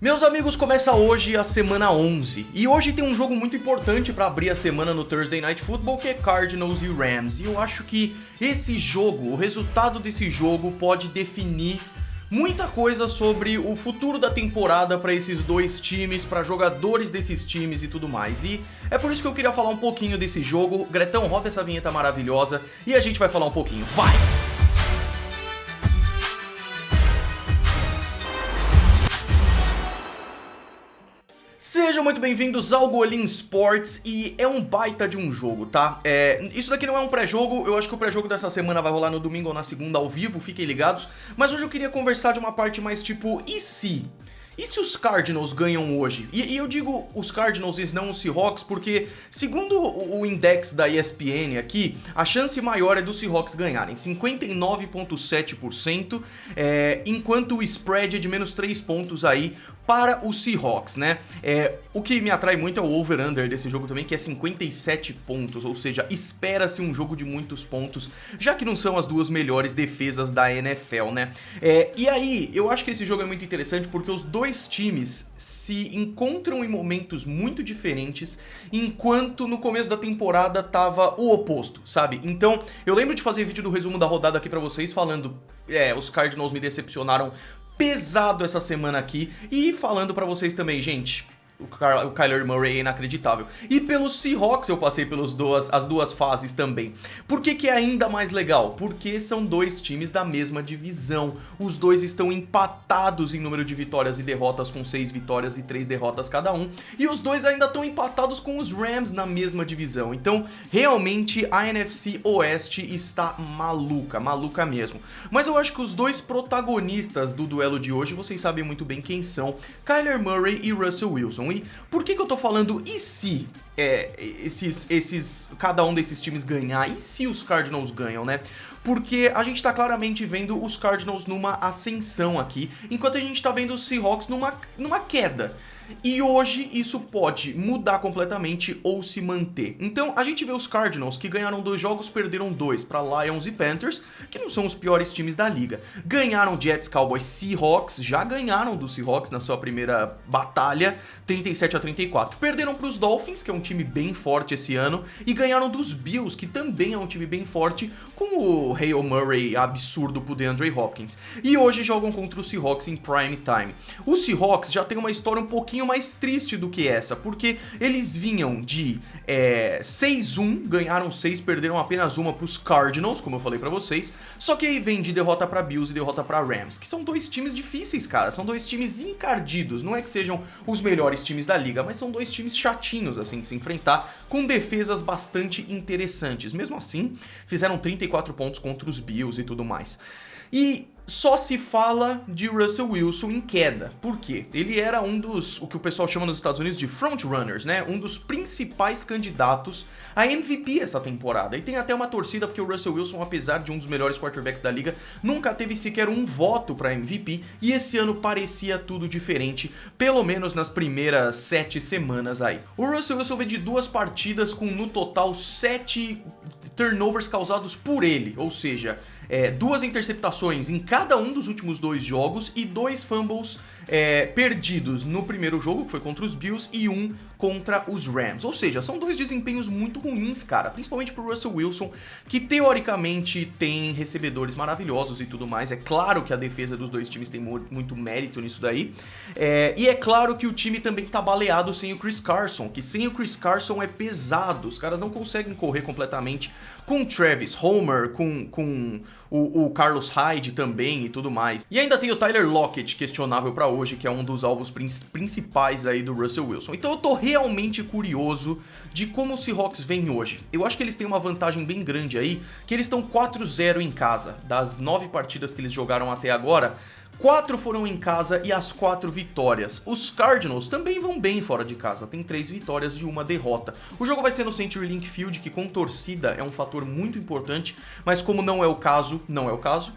Meus amigos, começa hoje a semana 11 e hoje tem um jogo muito importante para abrir a semana no Thursday Night Football, que é Cardinals e Rams. E eu acho que esse jogo, o resultado desse jogo pode definir muita coisa sobre o futuro da temporada para esses dois times, para jogadores desses times e tudo mais. E é por isso que eu queria falar um pouquinho desse jogo. Gretão, roda essa vinheta maravilhosa e a gente vai falar um pouquinho. Vai! Sejam muito bem-vindos ao Golim Sports e é um baita de um jogo, tá? Isso daqui não é um pré-jogo, eu acho que o pré-jogo dessa semana vai rolar no domingo ou na segunda ao vivo, fiquem ligados. Mas hoje eu queria conversar de uma parte mais tipo, e se? E se os Cardinals ganham hoje? E eu digo os Cardinals e não os Seahawks porque, segundo o index da ESPN aqui, a chance maior é dos Seahawks ganharem, 59,7%, enquanto o spread é de menos 3 pontos aí para os Seahawks, né? O que me atrai muito é o over-under desse jogo também, que é 57 pontos, ou seja, espera-se um jogo de muitos pontos, já que não são as duas melhores defesas da NFL, né? E aí, eu acho que esse jogo é muito interessante porque os dois times se encontram em momentos muito diferentes, enquanto no começo da temporada tava o oposto, sabe? Então, eu lembro de fazer vídeo do resumo da rodada aqui pra vocês, falando, os Cardinals me decepcionaram pesado essa semana aqui, e falando pra vocês também, gente, o Kyler Murray é inacreditável. E pelos Seahawks eu passei as duas fases também. Por que é ainda mais legal? Porque são dois times da mesma divisão. Os dois estão empatados em número de vitórias e derrotas, com 6 vitórias e 3 derrotas cada um. E os dois ainda estão empatados com os Rams na mesma divisão. Então, realmente, a NFC Oeste está maluca mesmo. Mas eu acho que os dois protagonistas do duelo de hoje, vocês sabem muito bem quem são: Kyler Murray e Russell Wilson. E por que eu tô falando e se cada um desses times ganhar? E se os Cardinals ganham, né? Porque a gente tá claramente vendo os Cardinals numa ascensão aqui, enquanto a gente tá vendo os Seahawks numa queda. E hoje isso pode mudar completamente ou se manter. Então a gente vê os Cardinals que ganharam 2 jogos, perderam 2 para Lions e Panthers, que não são os piores times da liga. Ganharam Jets, Cowboys, Seahawks, já ganharam dos Seahawks na sua primeira batalha, 37-34. Perderam para os Dolphins, que é um time bem forte esse ano, e ganharam dos Bills, que também é um time bem forte, com o Hail Murray absurdo pro DeAndre Hopkins. E hoje jogam contra os Seahawks em prime time. Os Seahawks já tem uma história um pouquinho mais triste do que essa, porque eles vinham de 6-1, ganharam 6, perderam apenas uma pros Cardinals, como eu falei pra vocês, só que aí vem de derrota pra Bills e derrota pra Rams, que são dois times difíceis, cara, são dois times encardidos, não é que sejam os melhores times da liga, mas são dois times chatinhos, assim, de se enfrentar, com defesas bastante interessantes. Mesmo assim, fizeram 34 pontos contra os Bills e tudo mais. E só se fala de Russell Wilson em queda. Por quê? Ele era um dos, o que o pessoal chama nos Estados Unidos de frontrunners, né? Um dos principais candidatos a MVP essa temporada. E tem até uma torcida porque o Russell Wilson, apesar de um dos melhores quarterbacks da liga, nunca teve sequer um voto para MVP. E esse ano parecia tudo diferente, pelo menos nas primeiras 7 semanas aí. O Russell Wilson veio de 2 partidas com no total 7 turnovers causados por ele, ou seja, 2 interceptações em cada um dos últimos 2 jogos e 2 fumbles perdidos no primeiro jogo, que foi contra os Bills, e 1 contra os Rams. Ou seja, são 2 desempenhos muito ruins, cara, principalmente pro Russell Wilson, que teoricamente tem recebedores maravilhosos e tudo mais. É claro que a defesa dos dois times tem muito mérito nisso daí, e é claro que o time também tá baleado sem o Chris Carson, que sem o Chris Carson é pesado, os caras não conseguem correr completamente com o Travis Homer, com o Carlos Hyde também e tudo mais. E ainda tem o Tyler Lockett, questionável pra hoje, que é um dos alvos principais aí do Russell Wilson. Então eu tô realmente curioso de como os Seahawks vêm hoje. Eu acho que eles têm uma vantagem bem grande aí, que eles estão 4-0 em casa. Das 9 partidas que eles jogaram até agora, 4 foram em casa e as 4 vitórias. Os Cardinals também vão bem fora de casa, tem 3 vitórias e 1 derrota. O jogo vai ser no CenturyLink Field, que com torcida é um fator muito importante, mas como não é o caso, não é o caso.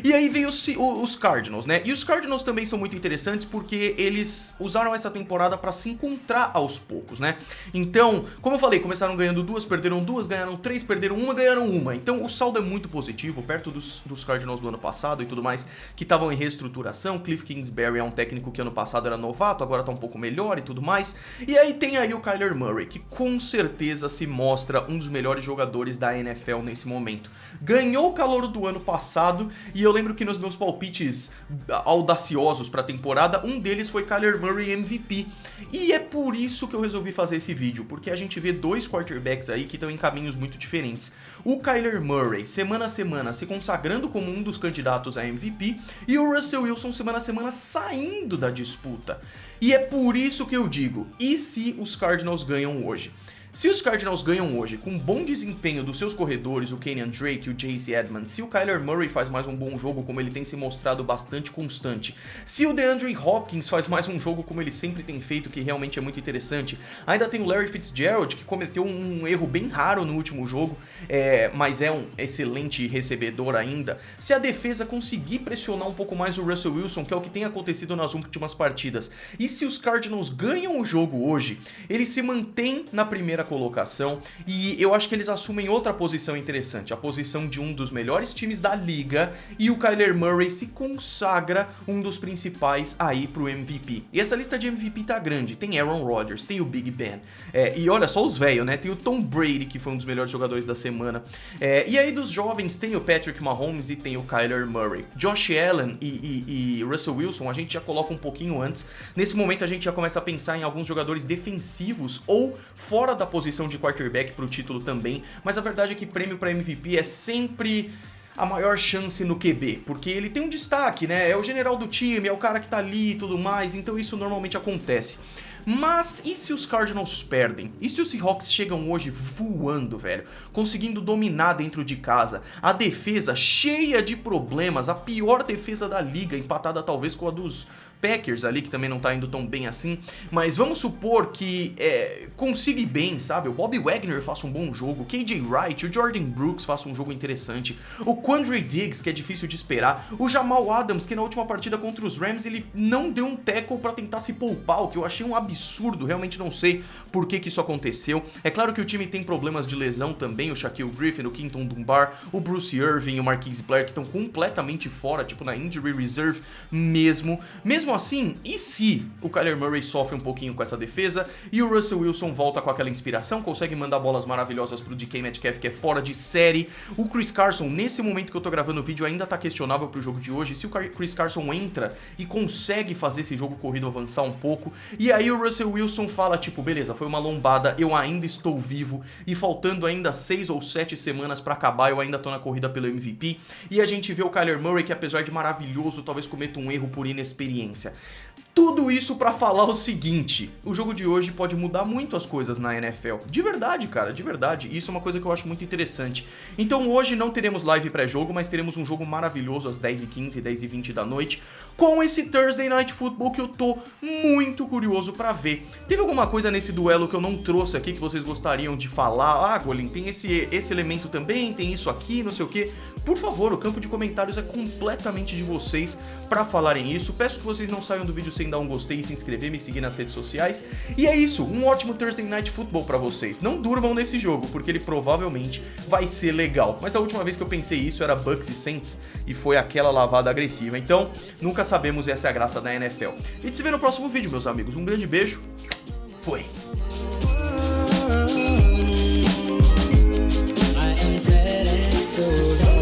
E aí vem os Cardinals, né? E os Cardinals também são muito interessantes porque eles usaram essa temporada para se encontrar aos poucos, né? Então, como eu falei, começaram ganhando 2, perderam 2, ganharam 3, perderam 1, ganharam 1. Então o saldo é muito positivo, perto dos Cardinals do ano passado e tudo mais, que estavam em reestruturação. Cliff Kingsbury é um técnico que ano passado era novato, agora tá um pouco melhor e tudo mais. E aí tem aí o Kyler Murray, que com certeza se mostra um dos melhores jogadores da NFL nesse momento. Ganhou o calor do ano passado e eu lembro que nos meus palpites audaciosos pra temporada, um deles foi Kyler Murray MVP. E é por isso que eu resolvi fazer esse vídeo, porque a gente vê dois quarterbacks aí que estão em caminhos muito diferentes. O Kyler Murray, semana a semana, se consagrando como um dos candidatos a MVP, e o Russell Wilson, semana a semana, saindo da disputa. E é por isso que eu digo, e se os Cardinals ganham hoje? Se os Cardinals ganham hoje com bom desempenho dos seus corredores, o Kenyan Drake e o Chase Edmonds, se o Kyler Murray faz mais um bom jogo como ele tem se mostrado bastante constante, se o DeAndre Hopkins faz mais um jogo como ele sempre tem feito, que realmente é muito interessante, ainda tem o Larry Fitzgerald, que cometeu um erro bem raro no último jogo, mas é um excelente recebedor ainda, se a defesa conseguir pressionar um pouco mais o Russell Wilson, que é o que tem acontecido nas últimas partidas, e se os Cardinals ganham o jogo hoje, eles se mantêm na primeira colocação e eu acho que eles assumem outra posição interessante, a posição de um dos melhores times da liga, e o Kyler Murray se consagra um dos principais aí pro MVP. E essa lista de MVP tá grande, tem Aaron Rodgers, tem o Big Ben, e olha só os velhos, né, tem o Tom Brady, que foi um dos melhores jogadores da semana, e aí dos jovens tem o Patrick Mahomes e tem o Kyler Murray. Josh Allen e Russell Wilson a gente já coloca um pouquinho antes, nesse momento a gente já começa a pensar em alguns jogadores defensivos ou fora da posição de quarterback pro título também, mas a verdade é que prêmio para MVP é sempre a maior chance no QB, porque ele tem um destaque, né? É o general do time, é o cara que tá ali e tudo mais, então isso normalmente acontece. Mas e se os Cardinals perdem? E se os Seahawks chegam hoje voando, velho? Conseguindo dominar dentro de casa? A defesa cheia de problemas, a pior defesa da liga, empatada talvez com a dos Packers ali, que também não tá indo tão bem assim, mas vamos supor que consiga ir bem, sabe? O Bobby Wagner faça um bom jogo, o KJ Wright, o Jordan Brooks faça um jogo interessante, o Quandre Diggs, que é difícil de esperar, o Jamal Adams, que na última partida contra os Rams ele não deu um tackle pra tentar se poupar, o que eu achei um absurdo, realmente não sei por que isso aconteceu. É claro que o time tem problemas de lesão também, o Shaquille Griffin, o Quinton Dunbar, o Bruce Irvin e o Marquise Blair, que estão completamente fora, tipo na injury reserve mesmo assim, e se o Kyler Murray sofre um pouquinho com essa defesa e o Russell Wilson volta com aquela inspiração, consegue mandar bolas maravilhosas pro DK Metcalf, que é fora de série, o Chris Carson, nesse momento que eu tô gravando o vídeo, ainda tá questionável pro jogo de hoje, se o Chris Carson entra e consegue fazer esse jogo corrido avançar um pouco, e aí o Russell Wilson fala tipo, beleza, foi uma lombada, eu ainda estou vivo, e faltando ainda 6 ou 7 semanas pra acabar, eu ainda tô na corrida pelo MVP, e a gente vê o Kyler Murray, que apesar de maravilhoso, talvez cometa um erro por inexperiência. Tudo isso pra falar o seguinte, o jogo de hoje pode mudar muito as coisas na NFL. De verdade, cara, de verdade. Isso é uma coisa que eu acho muito interessante. Então hoje não teremos live pré-jogo, mas teremos um jogo maravilhoso às 10h15, 10h20 da noite, com esse Thursday Night Football que eu tô muito curioso pra ver. Teve alguma coisa nesse duelo que eu não trouxe aqui que vocês gostariam de falar? Ah, Golin, tem esse elemento também, tem isso aqui, não sei o que. Por favor, o campo de comentários é completamente de vocês pra falarem isso. Peço que vocês não saiam do vídeo sem dar um gostei, se inscrever, me seguir nas redes sociais. E é isso, um ótimo Thursday Night Football pra vocês. Não durmam nesse jogo, porque ele provavelmente vai ser legal. Mas a última vez que eu pensei isso era Bucks e Saints, e foi aquela lavada agressiva. Então, nunca sabemos, essa é a graça da NFL. A gente se vê no próximo vídeo, meus amigos. Um grande beijo. Foi! I am sad and so